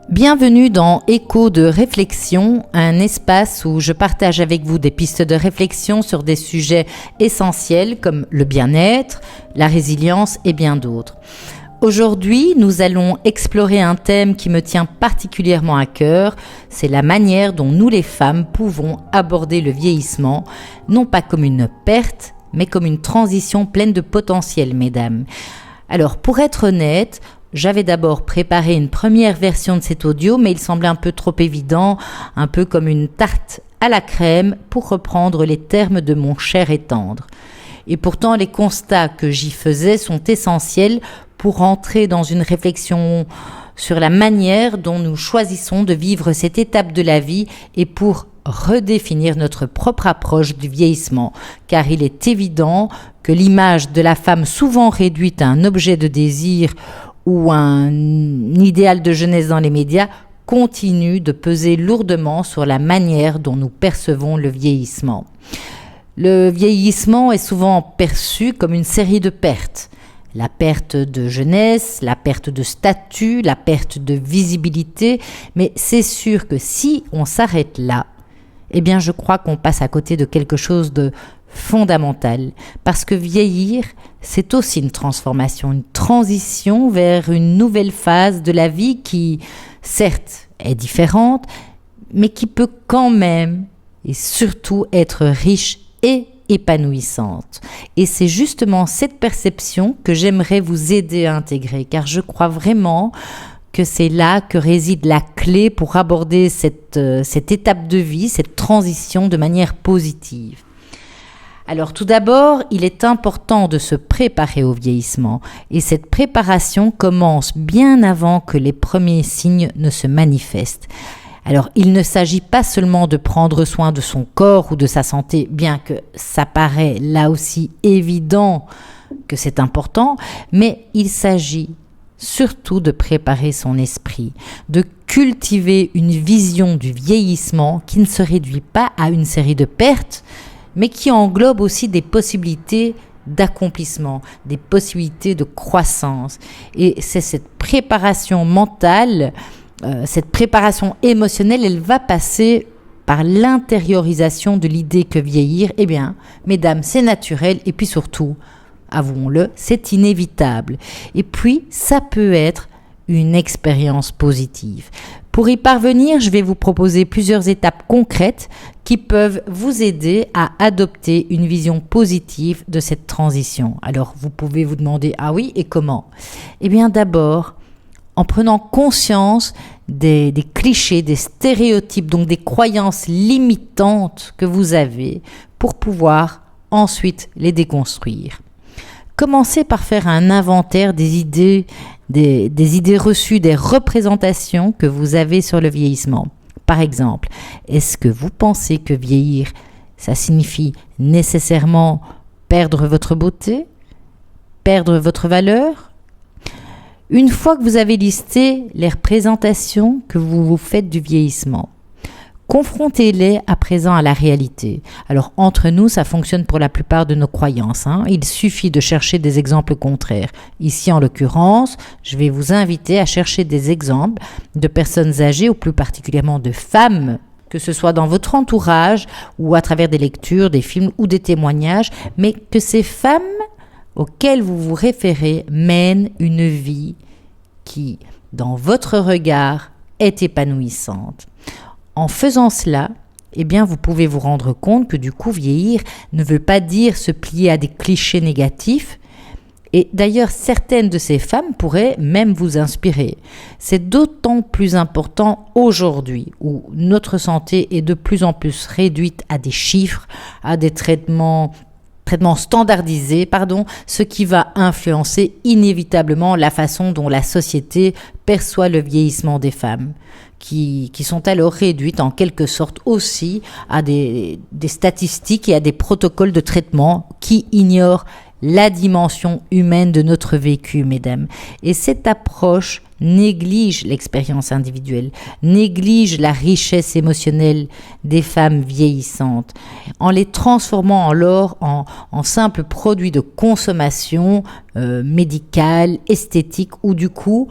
Bienvenue dans Écho de réflexion, un espace où je partage avec vous des pistes de réflexion sur des sujets essentiels comme le bien-être, la résilience et bien d'autres. Aujourd'hui, nous allons explorer un thème qui me tient particulièrement à cœur, c'est la manière dont nous les femmes pouvons aborder le vieillissement, non pas comme une perte, mais comme une transition pleine de potentiel, mesdames. Alors, pour être honnête, j'avais d'abord préparé une première version de cet audio, mais il semblait un peu trop évident, un peu comme une tarte à la crème, pour reprendre les termes de mon cher et tendre. Et pourtant, les constats que j'y faisais sont essentiels pour entrer dans une réflexion sur la manière dont nous choisissons de vivre cette étape de la vie et pour redéfinir notre propre approche du vieillissement, car il est évident que l'image de la femme souvent réduite à un objet de désir ou un idéal de jeunesse dans les médias continue de peser lourdement sur la manière dont nous percevons le vieillissement. Le vieillissement est souvent perçu comme une série de pertes. La perte de jeunesse, la perte de statut, la perte de visibilité, mais c'est sûr que si on s'arrête là, eh bien je crois qu'on passe à côté de quelque chose de fondamental, parce que vieillir, c'est aussi une transformation, une transition vers une nouvelle phase de la vie qui, certes, est différente, mais qui peut quand même et surtout être riche et épanouissante. Et c'est justement cette perception que j'aimerais vous aider à intégrer, car je crois vraiment que c'est là que réside la clé pour aborder cette étape de vie, cette transition de manière positive. Alors tout d'abord, il est important de se préparer au vieillissement et cette préparation commence bien avant que les premiers signes ne se manifestent. Alors il ne s'agit pas seulement de prendre soin de son corps ou de sa santé, bien que ça paraît là aussi évident que c'est important, mais il s'agit surtout de préparer son esprit, de cultiver une vision du vieillissement qui ne se réduit pas à une série de pertes, mais qui englobe aussi des possibilités d'accomplissement, des possibilités de croissance. Et c'est cette préparation mentale, cette préparation émotionnelle, elle va passer par l'intériorisation de l'idée que vieillir, eh bien, mesdames, c'est naturel et puis surtout, avouons-le, c'est inévitable. Et puis, ça peut être une expérience positive. Pour y parvenir, je vais vous proposer plusieurs étapes concrètes qui peuvent vous aider à adopter une vision positive de cette transition. Alors, vous pouvez vous demander, ah oui, et comment ? Eh bien, d'abord, en prenant conscience des clichés, des stéréotypes, donc des croyances limitantes que vous avez pour pouvoir ensuite les déconstruire. Commencez par faire un inventaire des idées reçues, des représentations que vous avez sur le vieillissement. Par exemple, est-ce que vous pensez que vieillir, ça signifie nécessairement perdre votre beauté, perdre votre valeur ? Une fois que vous avez listé les représentations que vous vous faites du vieillissement, confrontez-les à présent à la réalité. Alors, entre nous, ça fonctionne pour la plupart de nos croyances. Il suffit de chercher des exemples contraires. Ici, en l'occurrence, je vais vous inviter à chercher des exemples de personnes âgées, ou plus particulièrement de femmes, que ce soit dans votre entourage ou à travers des lectures, des films ou des témoignages, mais que ces femmes auxquelles vous vous référez mènent une vie qui, dans votre regard, est épanouissante. En faisant cela, eh bien, vous pouvez vous rendre compte que du coup, vieillir ne veut pas dire se plier à des clichés négatifs. Et d'ailleurs, certaines de ces femmes pourraient même vous inspirer. C'est d'autant plus important aujourd'hui où notre santé est de plus en plus réduite à des chiffres, à des traitements standardisés, ce qui va influencer inévitablement la façon dont la société perçoit le vieillissement des femmes, qui sont alors réduites en quelque sorte aussi à des statistiques et à des protocoles de traitement qui ignorent la dimension humaine de notre vécu, mesdames. Et cette approche néglige l'expérience individuelle, néglige la richesse émotionnelle des femmes vieillissantes, en les transformant alors en simples produits de consommation médicale, esthétique, ou du coup,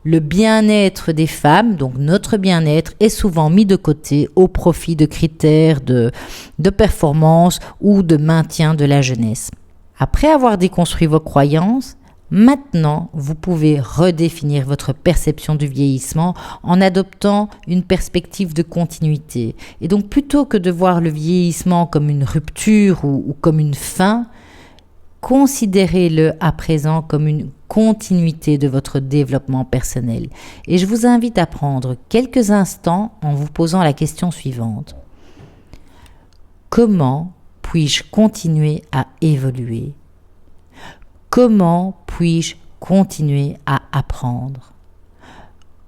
Le bien-être des femmes, donc notre bien-être, est souvent mis de côté au profit de critères de performance ou de maintien de la jeunesse. Après avoir déconstruit vos croyances, maintenant, vous pouvez redéfinir votre perception du vieillissement en adoptant une perspective de continuité. Et donc, plutôt que de voir le vieillissement comme une rupture ou comme une fin, considérez-le à présent comme une continuité de votre développement personnel. Et je vous invite à prendre quelques instants en vous posant la question suivante. Comment puis-je continuer à évoluer ? Comment puis-je continuer à apprendre ?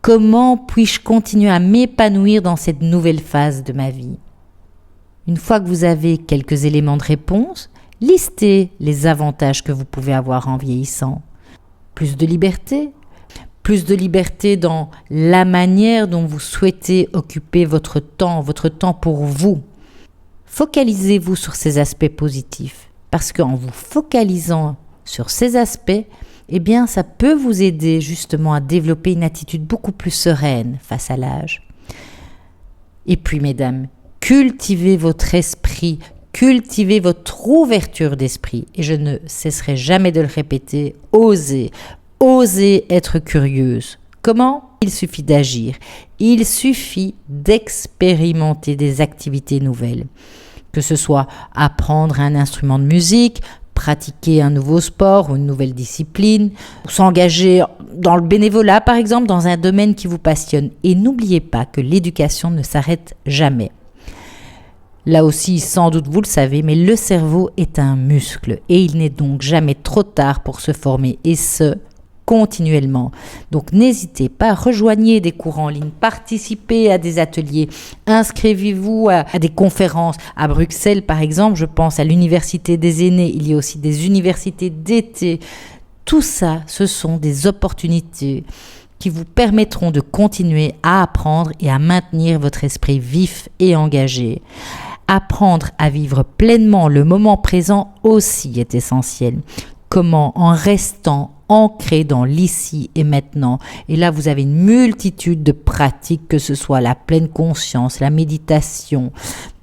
Comment puis-je continuer à m'épanouir dans cette nouvelle phase de ma vie ? Une fois que vous avez quelques éléments de réponse, listez les avantages que vous pouvez avoir en vieillissant. Plus de liberté dans la manière dont vous souhaitez occuper votre temps pour vous. Focalisez-vous sur ces aspects positifs, parce qu'en vous focalisant sur ces aspects, eh bien, ça peut vous aider justement à développer une attitude beaucoup plus sereine face à l'âge. Et puis, mesdames, cultivez votre esprit, cultivez votre ouverture d'esprit. Et je ne cesserai jamais de le répéter, osez être curieuse. Comment ? Il suffit d'agir. Il suffit d'expérimenter des activités nouvelles. Que ce soit apprendre un instrument de musique, pratiquer un nouveau sport ou une nouvelle discipline, s'engager dans le bénévolat par exemple, dans un domaine qui vous passionne. Et n'oubliez pas que l'éducation ne s'arrête jamais. Là aussi, sans doute vous le savez, mais le cerveau est un muscle et il n'est donc jamais trop tard pour se former et ce, continuellement. Donc n'hésitez pas, rejoignez des cours en ligne, participez à des ateliers, inscrivez-vous à des conférences. À Bruxelles par exemple, je pense à l'université des aînés, il y a aussi des universités d'été. Tout ça, ce sont des opportunités qui vous permettront de continuer à apprendre et à maintenir votre esprit vif et engagé. Apprendre à vivre pleinement le moment présent aussi est essentiel. Comment ? En restant ancré dans l'ici et maintenant. Et là, vous avez une multitude de pratiques, que ce soit la pleine conscience, la méditation.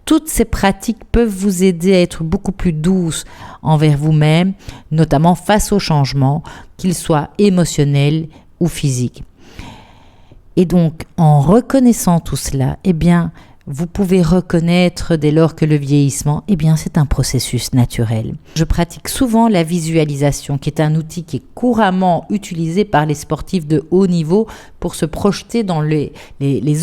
Toutes ces pratiques peuvent vous aider à être beaucoup plus douce envers vous-même, notamment face aux changements, qu'ils soient émotionnels ou physiques. Et donc, en reconnaissant tout cela, eh bien, vous pouvez reconnaître dès lors que le vieillissement, eh bien, c'est un processus naturel. Je pratique souvent la visualisation, qui est un outil qui est couramment utilisé par les sportifs de haut niveau pour se projeter dans les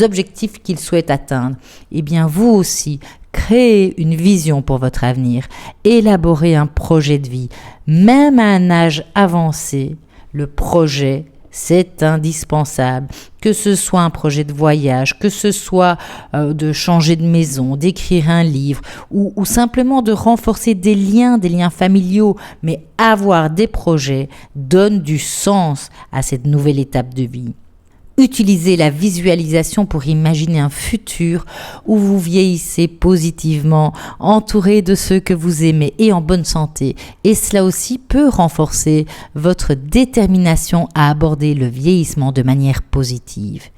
objectifs qu'ils souhaitent atteindre. Eh bien, vous aussi, créez une vision pour votre avenir, élaborez un projet de vie. Même à un âge avancé, le projet c'est indispensable, que ce soit un projet de voyage, que ce soit de changer de maison, d'écrire un livre ou simplement de renforcer des liens familiaux. Mais avoir des projets donne du sens à cette nouvelle étape de vie. Utilisez la visualisation pour imaginer un futur où vous vieillissez positivement, entouré de ceux que vous aimez et en bonne santé. Et cela aussi peut renforcer votre détermination à aborder le vieillissement de manière positive.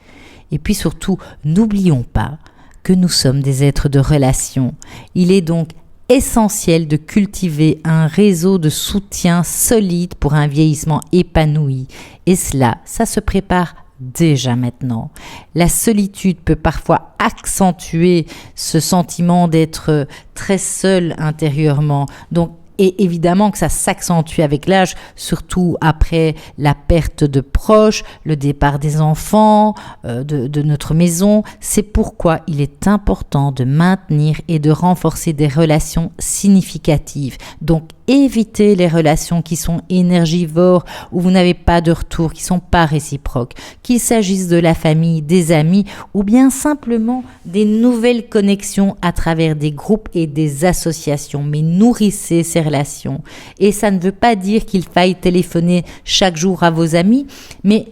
Et puis surtout, n'oublions pas que nous sommes des êtres de relation. Il est donc essentiel de cultiver un réseau de soutien solide pour un vieillissement épanoui. Et cela, ça se prépare déjà maintenant. La solitude peut parfois accentuer ce sentiment d'être très seul intérieurement. Donc, et évidemment que ça s'accentue avec l'âge, surtout après la perte de proches, le départ des enfants, de notre maison. C'est pourquoi il est important de maintenir et de renforcer des relations significatives. Donc, évitez les relations qui sont énergivores, où vous n'avez pas de retour, qui ne sont pas réciproques. Qu'il s'agisse de la famille, des amis, ou bien simplement des nouvelles connexions à travers des groupes et des associations. Mais nourrissez ces relations. Et ça ne veut pas dire qu'il faille téléphoner chaque jour à vos amis, mais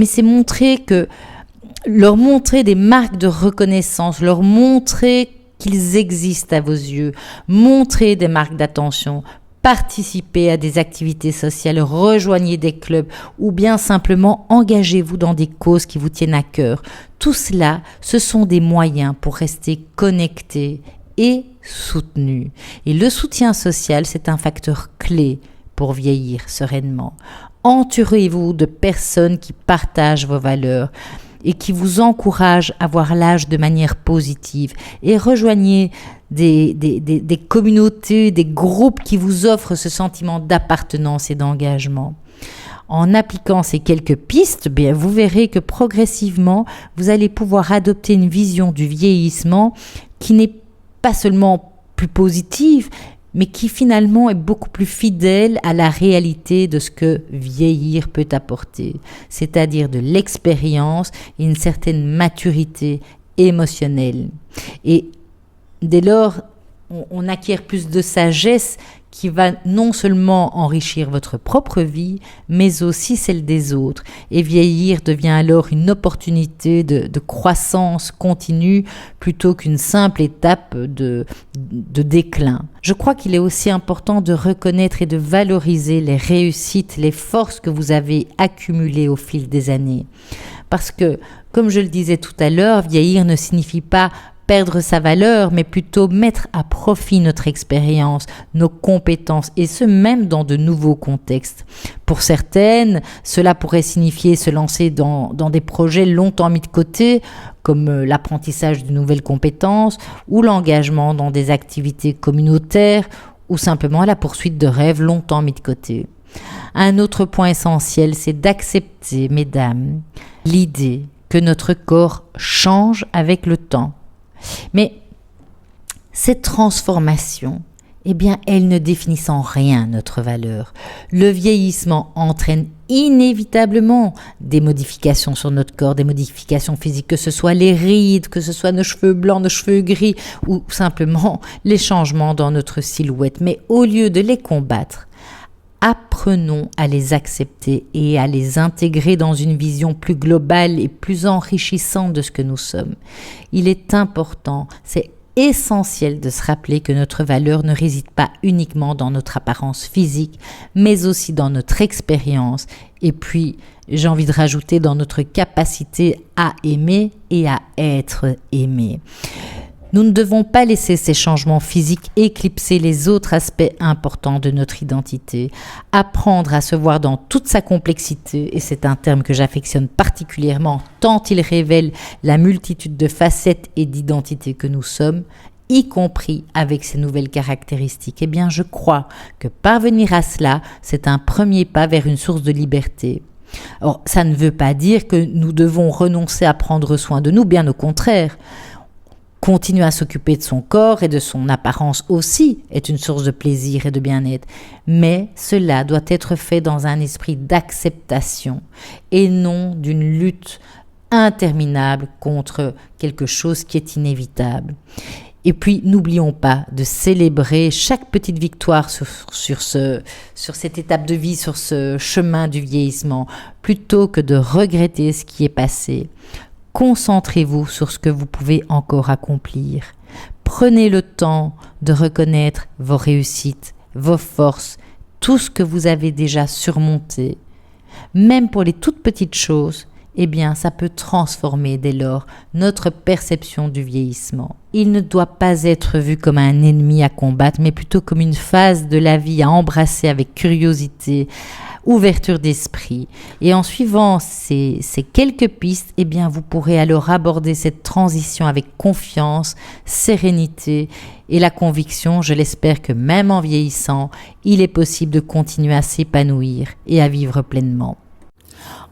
c'est leur montrer des marques de reconnaissance, leur montrer qu'ils existent à vos yeux, montrer des marques d'attention. Participez à des activités sociales, rejoignez des clubs ou bien simplement engagez-vous dans des causes qui vous tiennent à cœur. Tout cela, ce sont des moyens pour rester connectés et soutenus. Et le soutien social, c'est un facteur clé pour vieillir sereinement. Entourez-vous de personnes qui partagent vos valeurs et qui vous encouragent à voir l'âge de manière positive et rejoignez des communautés, des groupes qui vous offrent ce sentiment d'appartenance et d'engagement. En appliquant ces quelques pistes, bien, vous verrez que progressivement, vous allez pouvoir adopter une vision du vieillissement qui n'est pas seulement plus positive, mais qui finalement est beaucoup plus fidèle à la réalité de ce que vieillir peut apporter, c'est-à-dire de l'expérience et une certaine maturité émotionnelle. Et dès lors, on acquiert plus de sagesse qui va non seulement enrichir votre propre vie, mais aussi celle des autres. Et vieillir devient alors une opportunité de croissance continue plutôt qu'une simple étape de déclin. Je crois qu'il est aussi important de reconnaître et de valoriser les réussites, les forces que vous avez accumulées au fil des années. Parce que, comme je le disais tout à l'heure, vieillir ne signifie pas perdre sa valeur, mais plutôt mettre à profit notre expérience, nos compétences, et ce même dans de nouveaux contextes. Pour certaines, cela pourrait signifier se lancer dans des projets longtemps mis de côté, comme l'apprentissage de nouvelles compétences, ou l'engagement dans des activités communautaires, ou simplement la poursuite de rêves longtemps mis de côté. Un autre point essentiel, c'est d'accepter, mesdames, l'idée que notre corps change avec le temps. Mais cette transformation, eh bien, elle ne définit en rien notre valeur. Le vieillissement entraîne inévitablement des modifications sur notre corps, des modifications physiques, que ce soit les rides, que ce soit nos cheveux blancs, nos cheveux gris, ou simplement les changements dans notre silhouette. Mais au lieu de les combattre, apprenons à les accepter et à les intégrer dans une vision plus globale et plus enrichissante de ce que nous sommes. Il est important, c'est essentiel de se rappeler que notre valeur ne réside pas uniquement dans notre apparence physique, mais aussi dans notre expérience et puis, j'ai envie de rajouter, dans notre capacité à aimer et à être aimé. Nous ne devons pas laisser ces changements physiques éclipser les autres aspects importants de notre identité. Apprendre à se voir dans toute sa complexité, et c'est un terme que j'affectionne particulièrement, tant il révèle la multitude de facettes et d'identités que nous sommes, y compris avec ces nouvelles caractéristiques. Eh bien, je crois que parvenir à cela, c'est un premier pas vers une source de liberté. Or, ça ne veut pas dire que nous devons renoncer à prendre soin de nous, bien au contraire. Continuer à s'occuper de son corps et de son apparence aussi est une source de plaisir et de bien-être. Mais cela doit être fait dans un esprit d'acceptation et non d'une lutte interminable contre quelque chose qui est inévitable. Et puis, n'oublions pas de célébrer chaque petite victoire sur cette étape de vie, sur ce chemin du vieillissement, plutôt que de regretter ce qui est passé. Concentrez-vous sur ce que vous pouvez encore accomplir. Prenez le temps de reconnaître vos réussites, vos forces, tout ce que vous avez déjà surmonté. Même pour les toutes petites choses, eh bien, ça peut transformer dès lors notre perception du vieillissement. Il ne doit pas être vu comme un ennemi à combattre, mais plutôt comme une phase de la vie à embrasser avec curiosité, ouverture d'esprit. Et en suivant ces quelques pistes, eh bien, vous pourrez alors aborder cette transition avec confiance, sérénité et la conviction, je l'espère, que même en vieillissant, il est possible de continuer à s'épanouir et à vivre pleinement.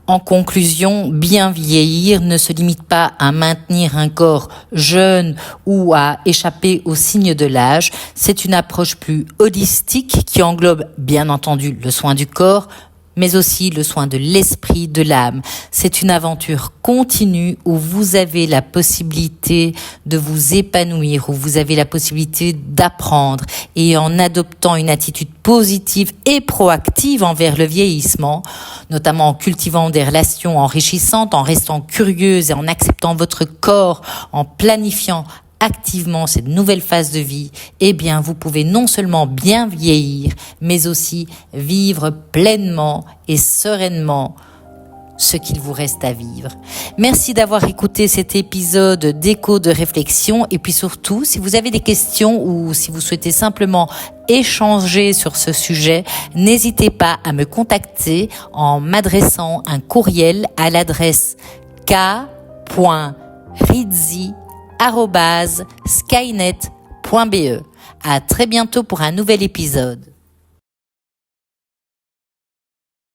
En conclusion, bien vieillir ne se limite pas à maintenir un corps jeune ou à échapper aux signes de l'âge. C'est une approche plus holistique qui englobe bien entendu le soin du corps, mais aussi le soin de l'esprit, de l'âme. C'est une aventure continue où vous avez la possibilité de vous épanouir, où vous avez la possibilité d'apprendre. Et en adoptant une attitude positive et proactive envers le vieillissement, notamment en cultivant des relations enrichissantes, en restant curieuse et en acceptant votre corps, en planifiant activement cette nouvelle phase de vie, eh bien, vous pouvez non seulement bien vieillir, mais aussi vivre pleinement et sereinement ce qu'il vous reste à vivre. Merci d'avoir écouté cet épisode d'Écho de réflexion, et puis surtout, si vous avez des questions ou si vous souhaitez simplement échanger sur ce sujet, n'hésitez pas à me contacter en m'adressant un courriel à l'adresse k.rizzi@skynet.be. À très bientôt pour un nouvel épisode.